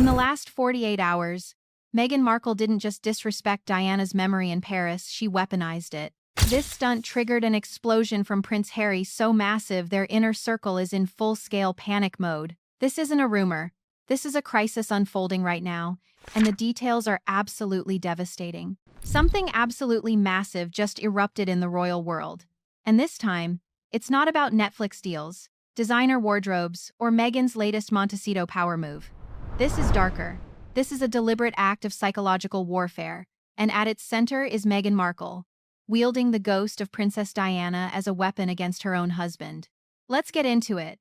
In the last 48 hours, Meghan Markle didn't just disrespect Diana's memory in Paris, she weaponized it. This stunt triggered an explosion from Prince Harry so massive their inner circle is in full-scale panic mode. This isn't a rumor. This is a crisis unfolding right now, and the details are absolutely devastating. Something absolutely massive just erupted in the royal world. And this time, it's not about Netflix deals, designer wardrobes, or Meghan's latest Montecito power move. This is darker. This is a deliberate act of psychological warfare, and at its center is Meghan Markle, wielding the ghost of Princess Diana as a weapon against her own husband. Let's get into it.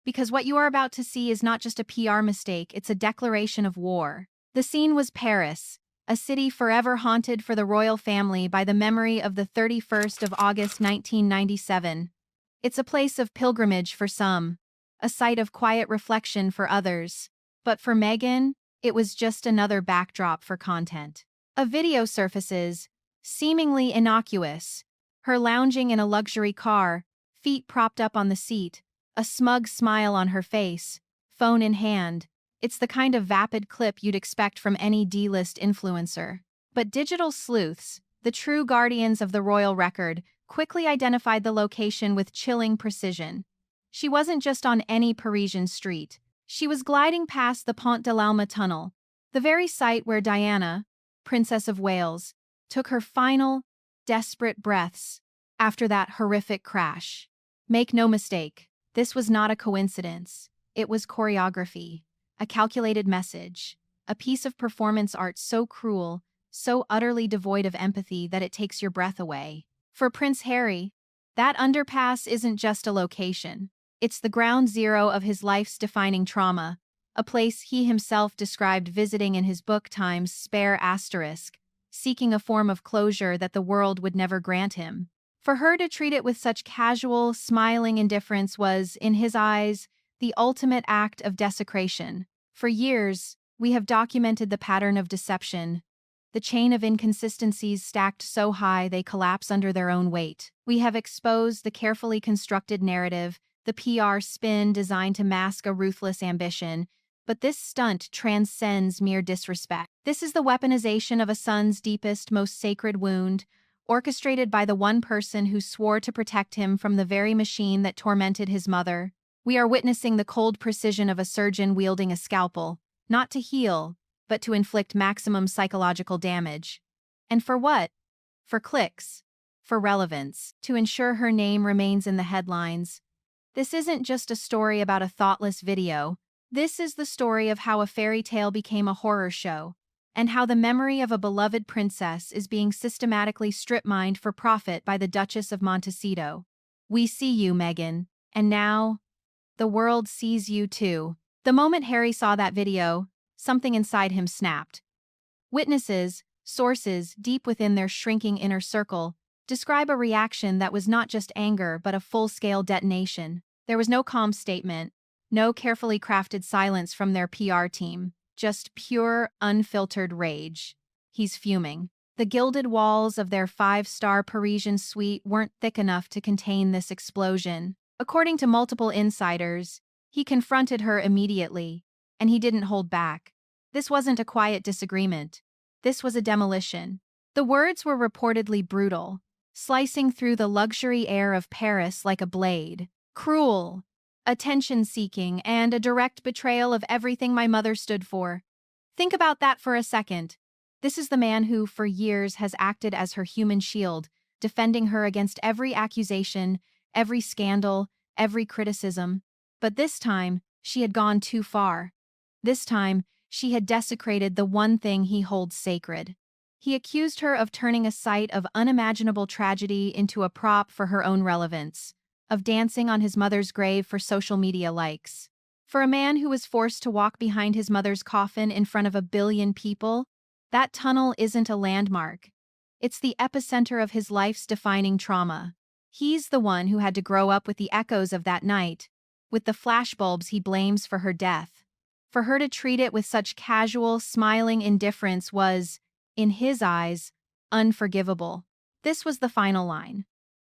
Because what you are about to see is not just a PR mistake, it's a declaration of war. The scene was Paris, a city forever haunted for the royal family by the memory of the 31st of August 1997. It's a place of pilgrimage for some, a site of quiet reflection for others. But for Meghan, it was just another backdrop for content. A video surfaces, seemingly innocuous, her lounging in a luxury car, feet propped up on the seat, a smug smile on her face, phone in hand. It's the kind of vapid clip you'd expect from any D-list influencer. But digital sleuths, the true guardians of the royal record, quickly identified the location with chilling precision. She wasn't just on any Parisian street. She was gliding past the Pont de l'Alma tunnel, the very site where Diana, Princess of Wales, took her final, desperate breaths after that horrific crash. Make no mistake, this was not a coincidence. It was choreography, a calculated message, a piece of performance art so cruel, so utterly devoid of empathy that it takes your breath away. For Prince Harry, that underpass isn't just a location. It's the ground zero of his life's defining trauma, a place he himself described visiting in his book Time's Spare Asterisk, seeking a form of closure that the world would never grant him. For her to treat it with such casual, smiling indifference was, in his eyes, the ultimate act of desecration. For years, we have documented the pattern of deception, the chain of inconsistencies stacked so high they collapse under their own weight. We have exposed the carefully constructed narrative, the PR spin designed to mask a ruthless ambition, but this stunt transcends mere disrespect. This is the weaponization of a son's deepest, most sacred wound, orchestrated by the one person who swore to protect him from the very machine that tormented his mother. We are witnessing the cold precision of a surgeon wielding a scalpel, not to heal, but to inflict maximum psychological damage. And for what? For clicks, for relevance, to ensure her name remains in the headlines. This isn't just a story about a thoughtless video. This is the story of how a fairy tale became a horror show, and how the memory of a beloved princess is being systematically strip-mined for profit by the Duchess of Montecito. We see you, Meghan, and now, the world sees you too. The moment Harry saw that video, something inside him snapped. Witnesses, sources deep within their shrinking inner circle, describe a reaction that was not just anger but a full-scale detonation. There was no calm statement, no carefully crafted silence from their PR team, just pure, unfiltered rage. He's fuming. The gilded walls of their five-star Parisian suite weren't thick enough to contain this explosion. According to multiple insiders, he confronted her immediately, and he didn't hold back. This wasn't a quiet disagreement. This was a demolition. The words were reportedly brutal, slicing through the luxury air of Paris like a blade. Cruel, attention-seeking, and a direct betrayal of everything my mother stood for. Think about that for a second. This is the man who, for years, has acted as her human shield, defending her against every accusation, every scandal, every criticism. But this time, she had gone too far. This time, she had desecrated the one thing he holds sacred. He accused her of turning a site of unimaginable tragedy into a prop for her own relevance, of dancing on his mother's grave for social media likes. For a man who was forced to walk behind his mother's coffin in front of 1 billion people, that tunnel isn't a landmark. It's the epicenter of his life's defining trauma. He's the one who had to grow up with the echoes of that night, with the flashbulbs he blames for her death. For her to treat it with such casual, smiling indifference was, in his eyes, unforgivable. This was the final line.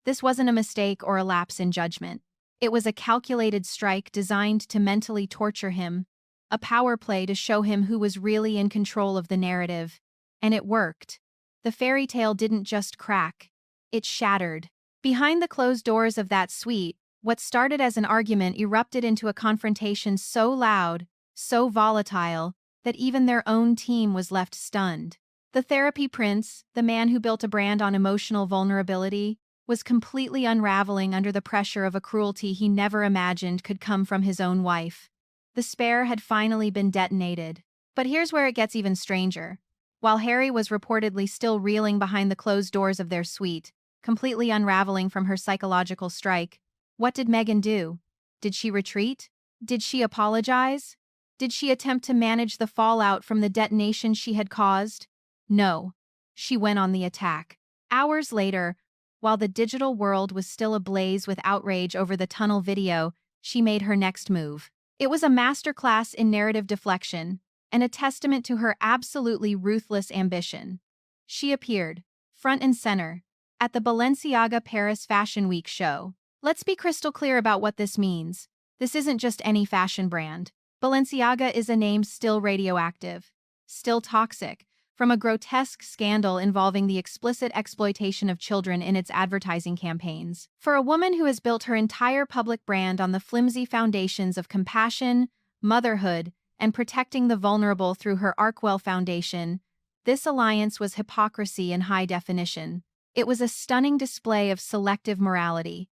This wasn't a mistake or a lapse in judgment. It was a calculated strike designed to mentally torture him, a power play to show him who was really in control of the narrative. And it worked. The fairy tale didn't just crack, it shattered. Behind the closed doors of that suite, what started as an argument erupted into a confrontation so loud, so volatile, that even their own team was left stunned. The therapy prince, the man who built a brand on emotional vulnerability, was completely unraveling under the pressure of a cruelty he never imagined could come from his own wife. The spare had finally been detonated. But here's where it gets even stranger. While Harry was reportedly still reeling behind the closed doors of their suite, completely unraveling from her psychological strike, what did Meghan do? Did she retreat? Did she apologize? Did she attempt to manage the fallout from the detonation she had caused? No. She went on the attack. Hours later, while the digital world was still ablaze with outrage over the tunnel video, she made her next move. It was a masterclass in narrative deflection, and a testament to her absolutely ruthless ambition. She appeared, front and center, at the Balenciaga Paris Fashion Week show. Let's be crystal clear about what this means. This isn't just any fashion brand. Balenciaga is a name still radioactive, still toxic, from a grotesque scandal involving the explicit exploitation of children in its advertising campaigns. For a woman who has built her entire public brand on the flimsy foundations of compassion, motherhood, and protecting the vulnerable through her Arkwell Foundation, this alliance was hypocrisy in high definition. It was a stunning display of selective morality.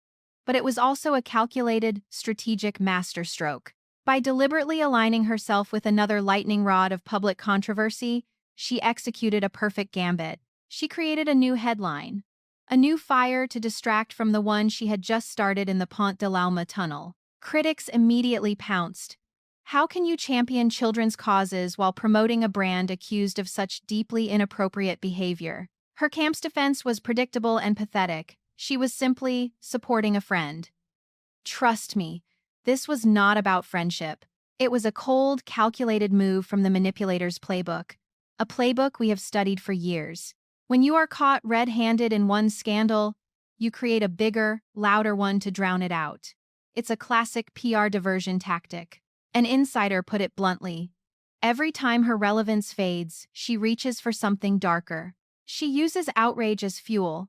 But it was also a calculated, strategic masterstroke. By deliberately aligning herself with another lightning rod of public controversy, she executed a perfect gambit. She created a new headline, a new fire to distract from the one she had just started in the Pont de l'Alma tunnel. Critics immediately pounced. How can you champion children's causes while promoting a brand accused of such deeply inappropriate behavior? Her camp's defense was predictable and pathetic. She was simply supporting a friend. Trust me, this was not about friendship. It was a cold, calculated move from the manipulator's playbook. A playbook we have studied for years. When you are caught red-handed in one scandal, you create a bigger, louder one to drown it out. It's a classic PR diversion tactic. An insider put it bluntly. Every time her relevance fades, she reaches for something darker. She uses outrage as fuel,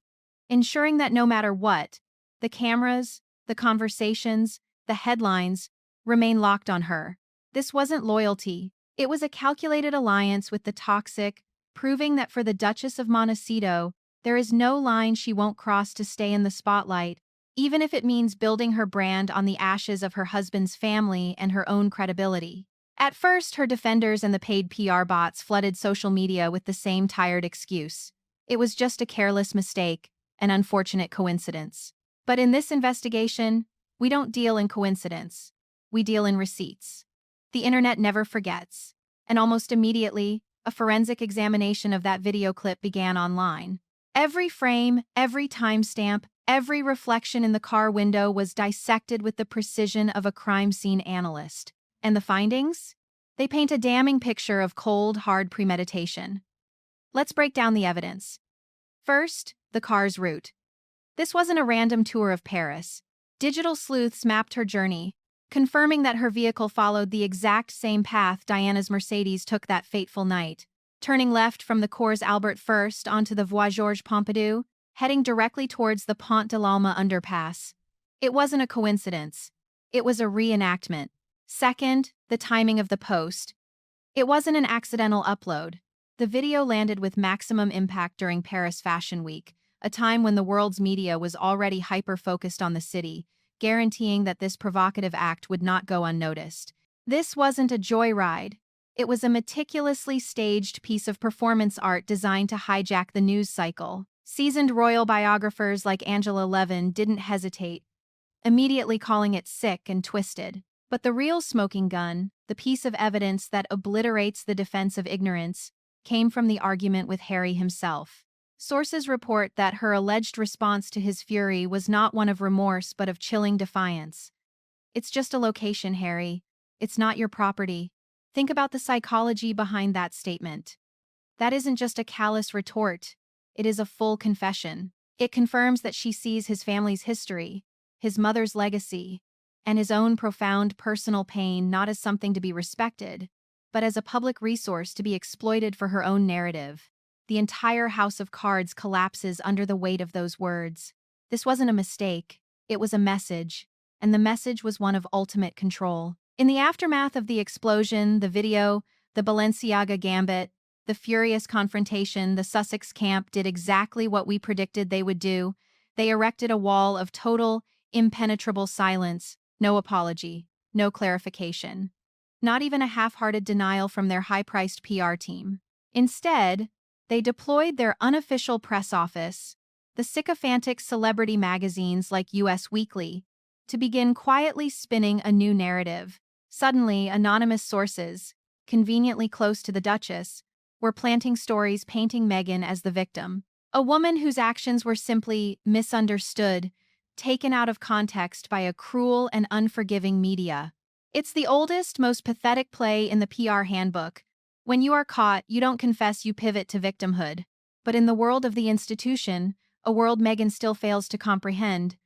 ensuring that no matter what, the cameras, the conversations, the headlines remain locked on her. This wasn't loyalty. It was a calculated alliance with the toxic, proving that for the Duchess of Montecito, there is no line she won't cross to stay in the spotlight, even if it means building her brand on the ashes of her husband's family and her own credibility. At first, her defenders and the paid PR bots flooded social media with the same tired excuse. It was just a careless mistake, an unfortunate coincidence. But in this investigation, we don't deal in coincidence. We deal in receipts. The internet never forgets, and almost immediately, a forensic examination of that video clip began online. Every frame, every timestamp, every reflection in the car window was dissected with the precision of a crime scene analyst. And the findings? They paint a damning picture of cold, hard premeditation. Let's break down the evidence. First, the car's route. This wasn't a random tour of Paris. Digital sleuths mapped her journey, confirming that her vehicle followed the exact same path Diana's Mercedes took that fateful night, turning left from the Cours Albert first onto the Voie Georges Pompidou, heading directly towards the Pont de l'Alma underpass. It wasn't a coincidence. It was a reenactment. Second, the timing of the post. It wasn't an accidental upload. The video landed with maximum impact during Paris Fashion Week, a time when the world's media was already hyper-focused on the city, guaranteeing that this provocative act would not go unnoticed. This wasn't a joyride. It was a meticulously staged piece of performance art designed to hijack the news cycle. Seasoned royal biographers like Angela Levin didn't hesitate, immediately calling it sick and twisted. But the real smoking gun, the piece of evidence that obliterates the defense of ignorance, came from the argument with Harry himself. Sources report that her alleged response to his fury was not one of remorse but of chilling defiance. "It's just a location, Harry. It's not your property." Think about the psychology behind that statement. That isn't just a callous retort. It is a full confession. It confirms that she sees his family's history, his mother's legacy, and his own profound personal pain not as something to be respected, but as a public resource to be exploited for her own narrative. The entire house of cards collapses under the weight of those words. This wasn't a mistake, it was a message, and the message was one of ultimate control. In the aftermath of the explosion, the video, the Balenciaga gambit, the furious confrontation, the Sussex camp did exactly what we predicted they would do. They erected a wall of total, impenetrable silence, no apology, no clarification. Not even a half-hearted denial from their high-priced PR team. Instead, they deployed their unofficial press office, the sycophantic celebrity magazines like US Weekly, to begin quietly spinning a new narrative. Suddenly, anonymous sources, conveniently close to the Duchess, were planting stories painting Meghan as the victim. A woman whose actions were simply misunderstood, taken out of context by a cruel and unforgiving media. It's the oldest, most pathetic play in the PR handbook. When you are caught, you don't confess, you pivot to victimhood. But in the world of the institution, a world Meghan still fails to comprehend,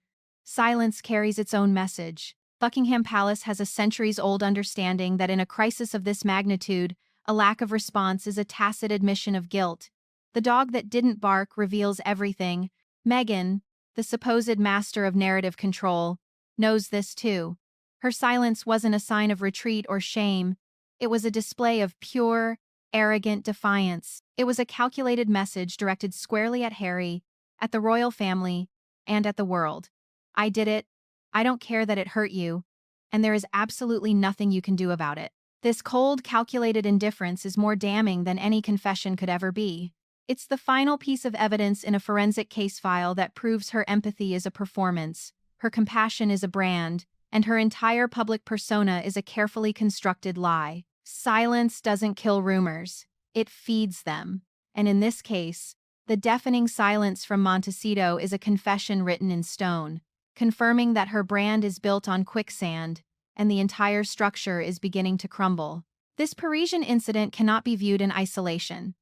silence carries its own message. Buckingham Palace has a centuries-old understanding that in a crisis of this magnitude, a lack of response is a tacit admission of guilt. The dog that didn't bark reveals everything. Meghan, the supposed master of narrative control, knows this too. Her silence wasn't a sign of retreat or shame. It was a display of pure, arrogant defiance. It was a calculated message directed squarely at Harry, at the royal family, and at the world. I did it. I don't care that it hurt you, and there is absolutely nothing you can do about it. This cold, calculated indifference is more damning than any confession could ever be. It's the final piece of evidence in a forensic case file that proves her empathy is a performance, her compassion is a brand, and her entire public persona is a carefully constructed lie. Silence doesn't kill rumors, it feeds them. And in this case, the deafening silence from Montecito is a confession written in stone, confirming that her brand is built on quicksand, and the entire structure is beginning to crumble. This Parisian incident cannot be viewed in isolation.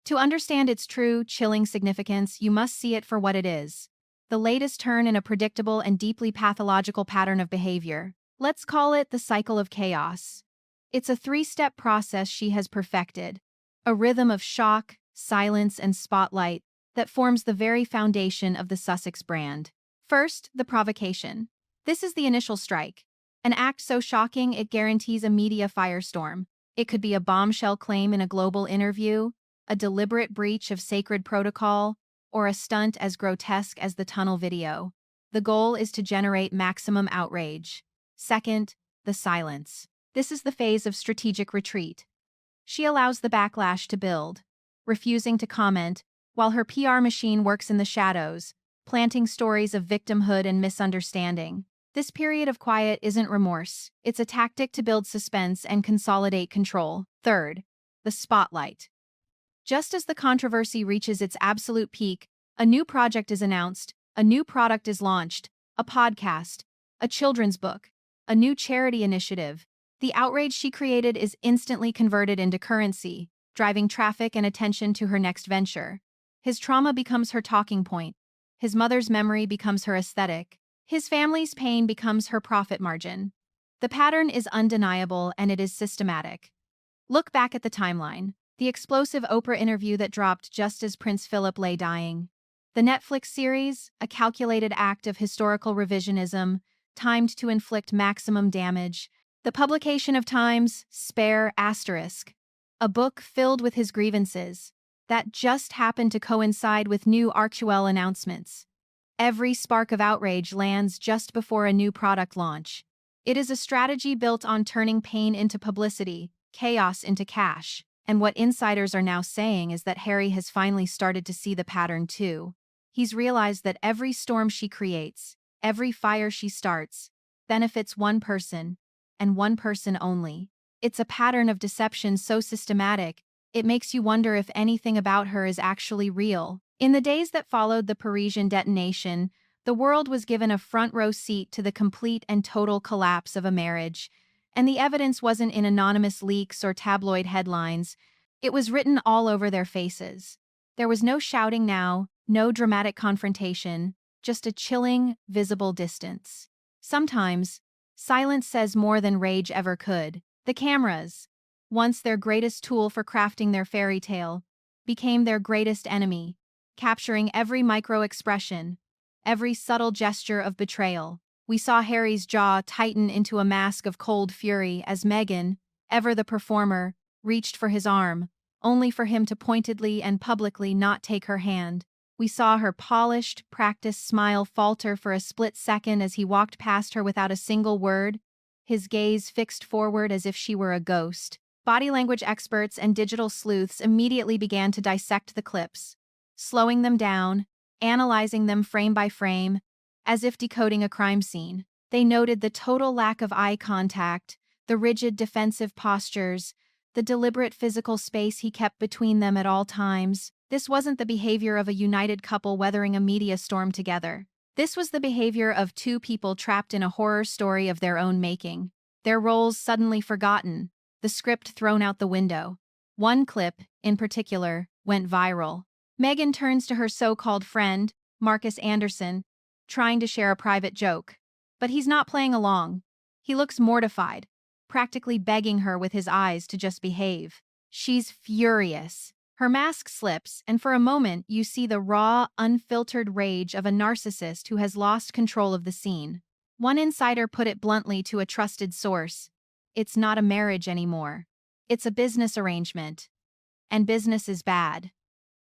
To understand its true, chilling significance, you must see it for what it is: the latest turn in a predictable and deeply pathological pattern of behavior. Let's call it the cycle of chaos. It's a three-step process she has perfected, a rhythm of shock, silence, and spotlight that forms the very foundation of the Sussex brand. First, the provocation. This is the initial strike, an act so shocking it guarantees a media firestorm. It could be a bombshell claim in a global interview, a deliberate breach of sacred protocol, or a stunt as grotesque as the tunnel video. The goal is to generate maximum outrage. Second, the silence. This is the phase of strategic retreat. She allows the backlash to build, refusing to comment, while her PR machine works in the shadows, planting stories of victimhood and misunderstanding. This period of quiet isn't remorse, it's a tactic to build suspense and consolidate control. Third, the spotlight. Just as the controversy reaches its absolute peak, a new project is announced, a new product is launched, a podcast, a children's book, a new charity initiative. The outrage she created is instantly converted into currency, driving traffic and attention to her next venture. His trauma becomes her talking point. His mother's memory becomes her aesthetic. His family's pain becomes her profit margin. The pattern is undeniable and it is systematic. Look back at the timeline. The explosive Oprah interview that dropped just as Prince Philip lay dying. The Netflix series, a calculated act of historical revisionism, timed to inflict maximum damage. The publication of Time's Spare Asterisk, a book filled with his grievances, that just happened to coincide with new actual announcements. Every spark of outrage lands just before a new product launch. It is a strategy built on turning pain into publicity, chaos into cash. And what insiders are now saying is that Harry has finally started to see the pattern too. He's realized that every storm she creates, every fire she starts, benefits one person, and one person only. It's a pattern of deception so systematic, it makes you wonder if anything about her is actually real. In the days that followed the Parisian detonation, the world was given a front-row seat to the complete and total collapse of a marriage. And the evidence wasn't in anonymous leaks or tabloid headlines. It was written all over their faces. There was no shouting now, no dramatic confrontation, just a chilling, visible distance. Sometimes, Silence says more than rage ever could. The cameras, once their greatest tool for crafting their fairy tale, became their greatest enemy, capturing every micro-expression, every subtle gesture of betrayal. We saw Harry's jaw tighten into a mask of cold fury as Meghan, ever the performer, reached for his arm, only for him to pointedly and publicly not take her hand. We saw her polished, practiced smile falter for a split second as he walked past her without a single word, his gaze fixed forward as if she were a ghost. Body language experts and digital sleuths immediately began to dissect the clips, slowing them down, analyzing them frame by frame, as if decoding a crime scene. They noted the total lack of eye contact, the rigid defensive postures, the deliberate physical space he kept between them at all times. This wasn't the behavior of a united couple weathering a media storm together. This was the behavior of two people trapped in a horror story of their own making. Their roles suddenly forgotten, the script thrown out the window. One clip, in particular, went viral. Meghan turns to her so-called friend, Marcus Anderson, trying to share a private joke. But he's not playing along. He looks mortified, practically begging her with his eyes to just behave. She's furious. Her mask slips, and for a moment you see the raw, unfiltered rage of a narcissist who has lost control of the scene. One insider put it bluntly to a trusted source: "It's not a marriage anymore. It's a business arrangement. And business is bad."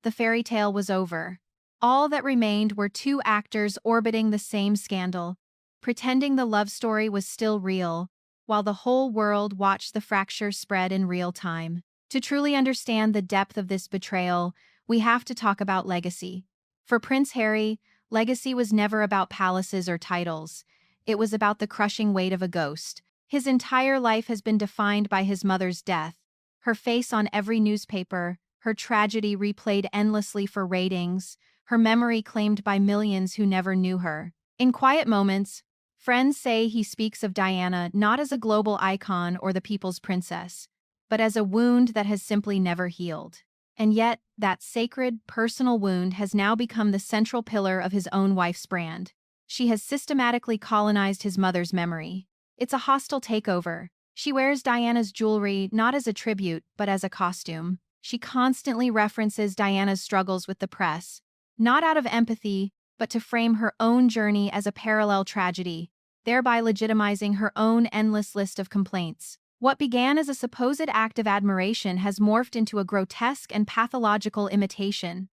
The fairy tale was over. All that remained were two actors orbiting the same scandal, pretending the love story was still real, while the whole world watched the fracture spread in real time. To truly understand the depth of this betrayal, we have to talk about legacy. For Prince Harry, legacy was never about palaces or titles. It was about the crushing weight of a ghost. His entire life has been defined by his mother's death, her face on every newspaper, her tragedy replayed endlessly for ratings, her memory claimed by millions who never knew her. In quiet moments, friends say he speaks of Diana not as a global icon or the people's princess, but as a wound that has simply never healed. And yet, that sacred, personal wound has now become the central pillar of his own wife's brand. She has systematically colonized his mother's memory. It's a hostile takeover. She wears Diana's jewelry not as a tribute, but as a costume. She constantly references Diana's struggles with the press, not out of empathy, but to frame her own journey as a parallel tragedy, thereby legitimizing her own endless list of complaints. What began as a supposed act of admiration has morphed into a grotesque and pathological imitation.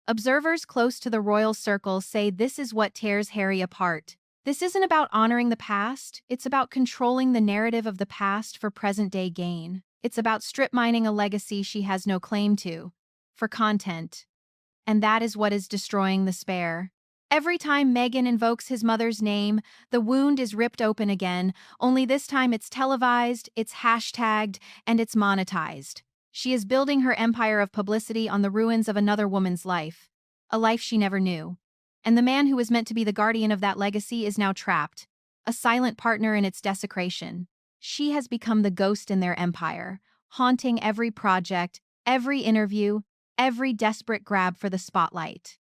Observers close to the royal circle say this is what tears Harry apart. This isn't about honoring the past, it's about controlling the narrative of the past for present-day gain. It's about strip mining a legacy she has no claim to, for content. And that is what is destroying the spare. Every time Meghan invokes his mother's name, the wound is ripped open again, only this time it's televised, it's hashtagged, and it's monetized. She is building her empire of publicity on the ruins of another woman's life, a life she never knew. And the man who was meant to be the guardian of that legacy is now trapped, a silent partner in its desecration. She has become the ghost in their empire, haunting every project, every interview, every desperate grab for the spotlight.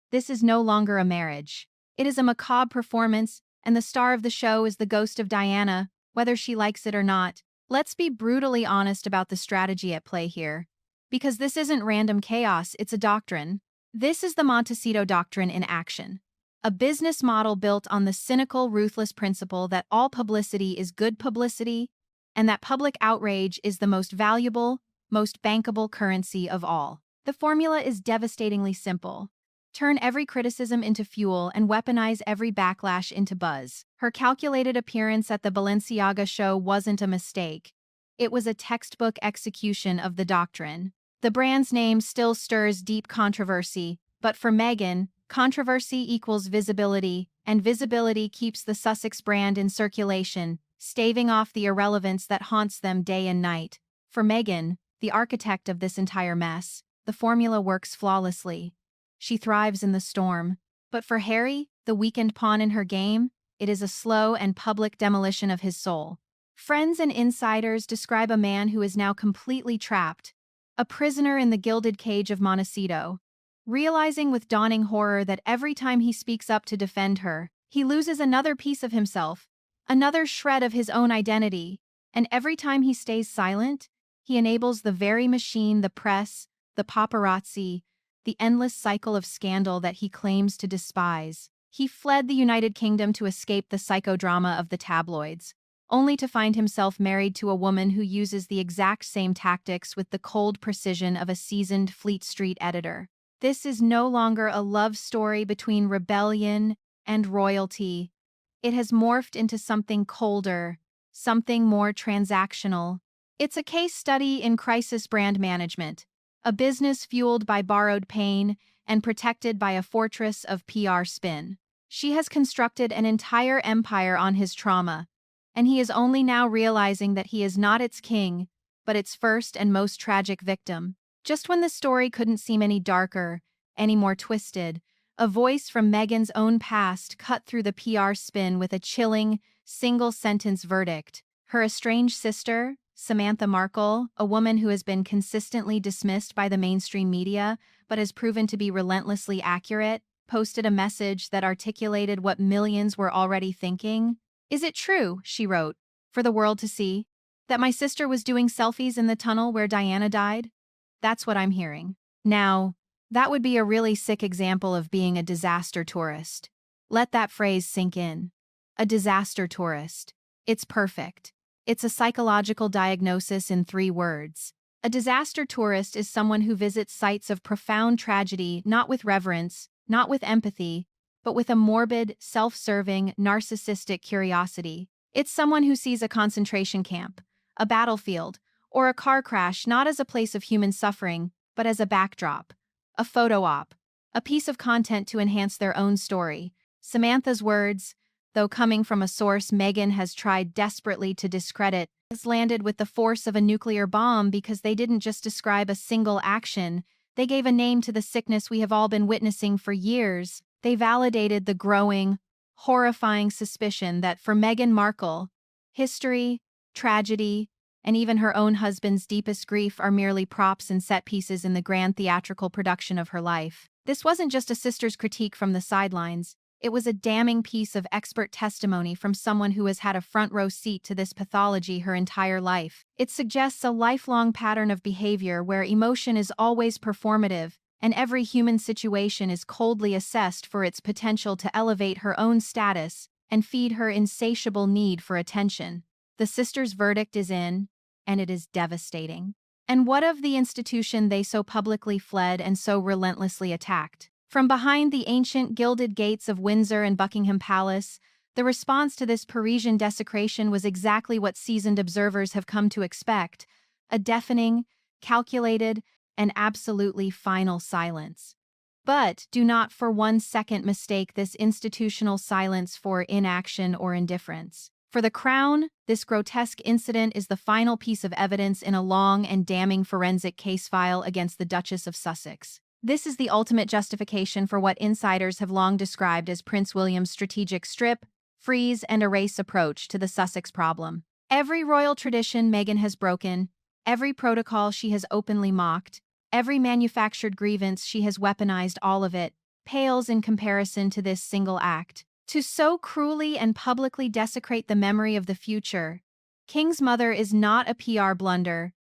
This is no longer a marriage. It is a macabre performance, and the star of the show is the ghost of Diana, whether she likes it or not. Let's be brutally honest about the strategy at play here. Because this isn't random chaos, it's a doctrine. This is the Montecito doctrine in action. A business model built on the cynical, ruthless principle that all publicity is good publicity, and that public outrage is the most valuable, most bankable currency of all. The formula is devastatingly simple. Turn every criticism into fuel and weaponize every backlash into buzz. Her calculated appearance at the Balenciaga show wasn't a mistake. It was a textbook execution of the doctrine. The brand's name still stirs deep controversy, but for Meghan, controversy equals visibility, and visibility keeps the Sussex brand in circulation, staving off the irrelevance that haunts them day and night. For Meghan, the architect of this entire mess, the formula works flawlessly. She thrives in the storm. But for Harry, the weakened pawn in her game, it is a slow and public demolition of his soul. Friends and insiders describe a man who is now completely trapped, a prisoner in the gilded cage of Montecito, realizing with dawning horror that every time he speaks up to defend her, he loses another piece of himself, another shred of his own identity, and every time he stays silent, he enables the very machine, the press, the paparazzi, the endless cycle of scandal that he claims to despise. He fled the United Kingdom to escape the psychodrama of the tabloids, only to find himself married to a woman who uses the exact same tactics with the cold precision of a seasoned Fleet Street editor. This is no longer a love story between rebellion and royalty. It has morphed into something colder, something more transactional. It's a case study in crisis brand management, a business fueled by borrowed pain and protected by a fortress of PR spin. She has constructed an entire empire on his trauma, and he is only now realizing that he is not its king, but its first and most tragic victim. Just when the story couldn't seem any darker, any more twisted, a voice from Meghan's own past cut through the PR spin with a chilling, single-sentence verdict. Her estranged sister, Samantha Markle, a woman who has been consistently dismissed by the mainstream media but has proven to be relentlessly accurate, posted a message that articulated what millions were already thinking. "Is it true," she wrote, "for the world to see, that my sister was doing selfies in the tunnel where Diana died? That's what I'm hearing." Now, that would be a really sick example of being a disaster tourist. Let that phrase sink in. A disaster tourist. It's perfect. It's a psychological diagnosis in 3 words. A disaster tourist is someone who visits sites of profound tragedy not with reverence, not with empathy, but with a morbid, self-serving, narcissistic curiosity. It's someone who sees a concentration camp, a battlefield, or a car crash not as a place of human suffering, but as a backdrop, a photo op, a piece of content to enhance their own story. Samantha's words, though coming from a source Meghan has tried desperately to discredit, has landed with the force of a nuclear bomb because they didn't just describe a single action, they gave a name to the sickness we have all been witnessing for years. They validated the growing, horrifying suspicion that for Meghan Markle, history, tragedy, and even her own husband's deepest grief are merely props and set pieces in the grand theatrical production of her life. This wasn't just a sister's critique from the sidelines. It was a damning piece of expert testimony from someone who has had a front-row seat to this pathology her entire life. It suggests a lifelong pattern of behavior where emotion is always performative, and every human situation is coldly assessed for its potential to elevate her own status and feed her insatiable need for attention. The sisters' verdict is in, and it is devastating. And what of the institution they so publicly fled and so relentlessly attacked? From behind the ancient gilded gates of Windsor and Buckingham Palace, the response to this Parisian desecration was exactly what seasoned observers have come to expect: a deafening, calculated, and absolutely final silence. But do not for one second mistake this institutional silence for inaction or indifference. For the Crown, this grotesque incident is the final piece of evidence in a long and damning forensic case file against the Duchess of Sussex. This is the ultimate justification for what insiders have long described as Prince William's strategic strip, freeze, and erase approach to the Sussex problem. Every royal tradition Meghan has broken, every protocol she has openly mocked, every manufactured grievance she has weaponized, all of it pales in comparison to this single act. To so cruelly and publicly desecrate the memory of the future King's mother is not a PR blunder.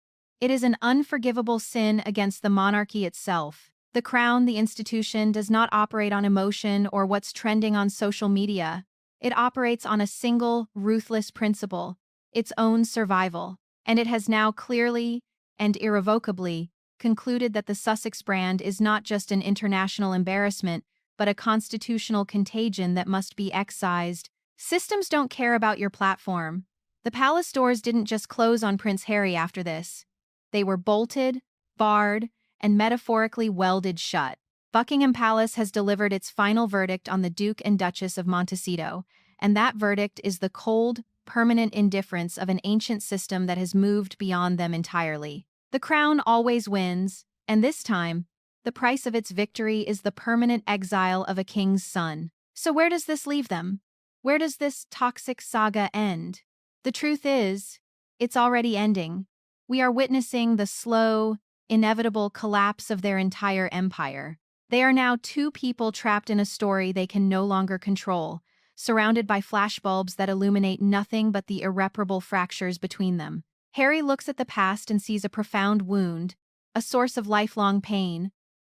It is an unforgivable sin against the monarchy itself. The Crown, the institution, does not operate on emotion or what's trending on social media. It operates on a single, ruthless principle: its own survival. And it has now clearly and irrevocably concluded that the Sussex brand is not just an international embarrassment, but a constitutional contagion that must be excised. Systems don't care about your platform. The palace doors didn't just close on Prince Harry after this. They were bolted, barred, and metaphorically welded shut. Buckingham Palace has delivered its final verdict on the Duke and Duchess of Montecito, and that verdict is the cold, permanent indifference of an ancient system that has moved beyond them entirely. The Crown always wins, and this time, the price of its victory is the permanent exile of a king's son. So where does this leave them? Where does this toxic saga end? The truth is, it's already ending. We are witnessing the slow, inevitable collapse of their entire empire. They are now 2 people trapped in a story they can no longer control, surrounded by flashbulbs that illuminate nothing but the irreparable fractures between them. Harry looks at the past and sees a profound wound, a source of lifelong pain.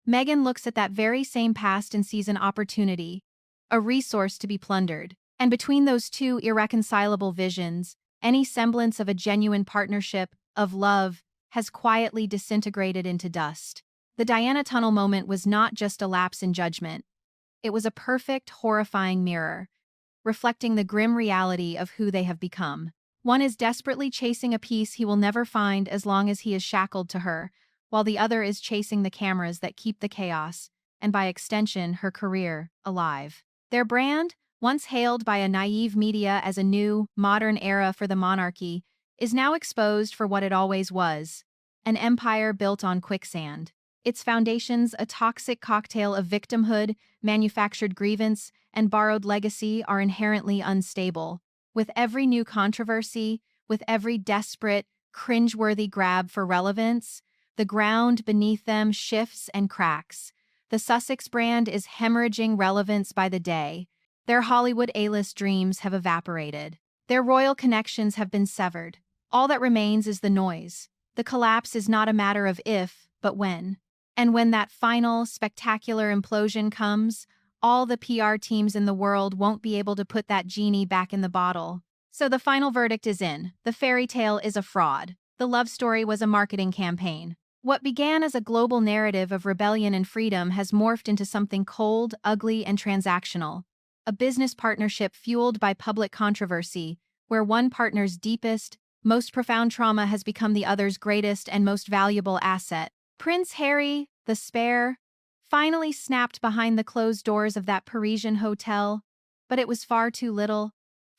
Meghan looks at that very same past and sees an opportunity, a resource to be plundered. And between those two irreconcilable visions, any semblance of a genuine partnership, of love, has quietly disintegrated into dust. The Diana Tunnel moment was not just a lapse in judgment. It was a perfect, horrifying mirror, reflecting the grim reality of who they have become. One is desperately chasing a peace he will never find as long as he is shackled to her, while the other is chasing the cameras that keep the chaos, and by extension, her career, alive. Their brand, once hailed by a naive media as a new, modern era for the monarchy, is now exposed for what it always was: an empire built on quicksand. Its foundations, a toxic cocktail of victimhood, manufactured grievance, and borrowed legacy, are inherently unstable. With every new controversy, with every desperate, cringeworthy grab for relevance, the ground beneath them shifts and cracks. The Sussex brand is hemorrhaging relevance by the day. Their Hollywood A-list dreams have evaporated. Their royal connections have been severed. All that remains is the noise. The collapse is not a matter of if, but when. And when that final, spectacular implosion comes, all the PR teams in the world won't be able to put that genie back in the bottle. So the final verdict is in. The fairy tale is a fraud. The love story was a marketing campaign. What began as a global narrative of rebellion and freedom has morphed into something cold, ugly, and transactional. A business partnership fueled by public controversy, where one partner's deepest, most profound trauma has become the other's greatest and most valuable asset. Prince Harry, the spare, finally snapped behind the closed doors of that Parisian hotel, but it was far too little,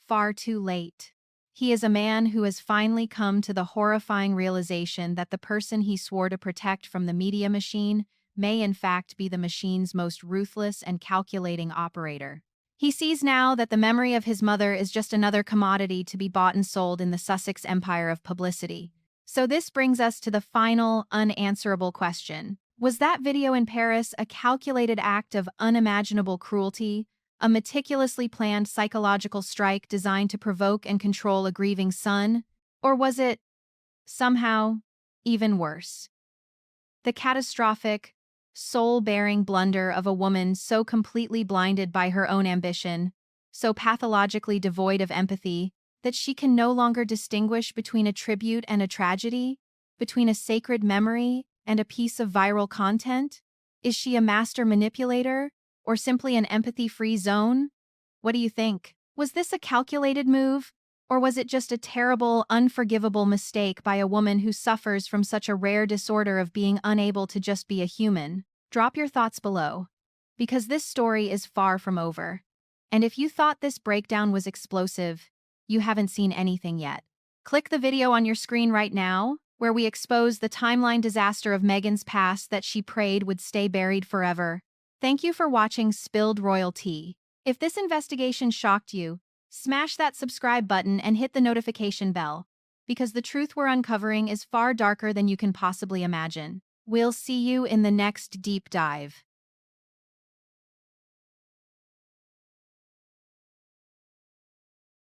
far too late. He is a man who has finally come to the horrifying realization that the person he swore to protect from the media machine may in fact be the machine's most ruthless and calculating operator. He sees now that the memory of his mother is just another commodity to be bought and sold in the Sussex empire of publicity. So this brings us to the final, unanswerable question. Was that video in Paris a calculated act of unimaginable cruelty, a meticulously planned psychological strike designed to provoke and control a grieving son? Or was it, somehow, even worse? The catastrophic, soul-bearing blunder of a woman so completely blinded by her own ambition, so pathologically devoid of empathy, that she can no longer distinguish between a tribute and a tragedy, between a sacred memory and a piece of viral content? Is she a master manipulator, or simply an empathy-free zone? What do you think? Was this a calculated move, or was it just a terrible, unforgivable mistake by a woman who suffers from such a rare disorder of being unable to just be a human? Drop your thoughts below, because this story is far from over. And if you thought this breakdown was explosive, you haven't seen anything yet. Click the video on your screen right now, where we expose the timeline disaster of Meghan's past that she prayed would stay buried forever. Thank you for watching Spilled Royal Tea. If this investigation shocked you, smash that subscribe button and hit the notification bell, because the truth we're uncovering is far darker than you can possibly imagine. We'll see you in the next deep dive.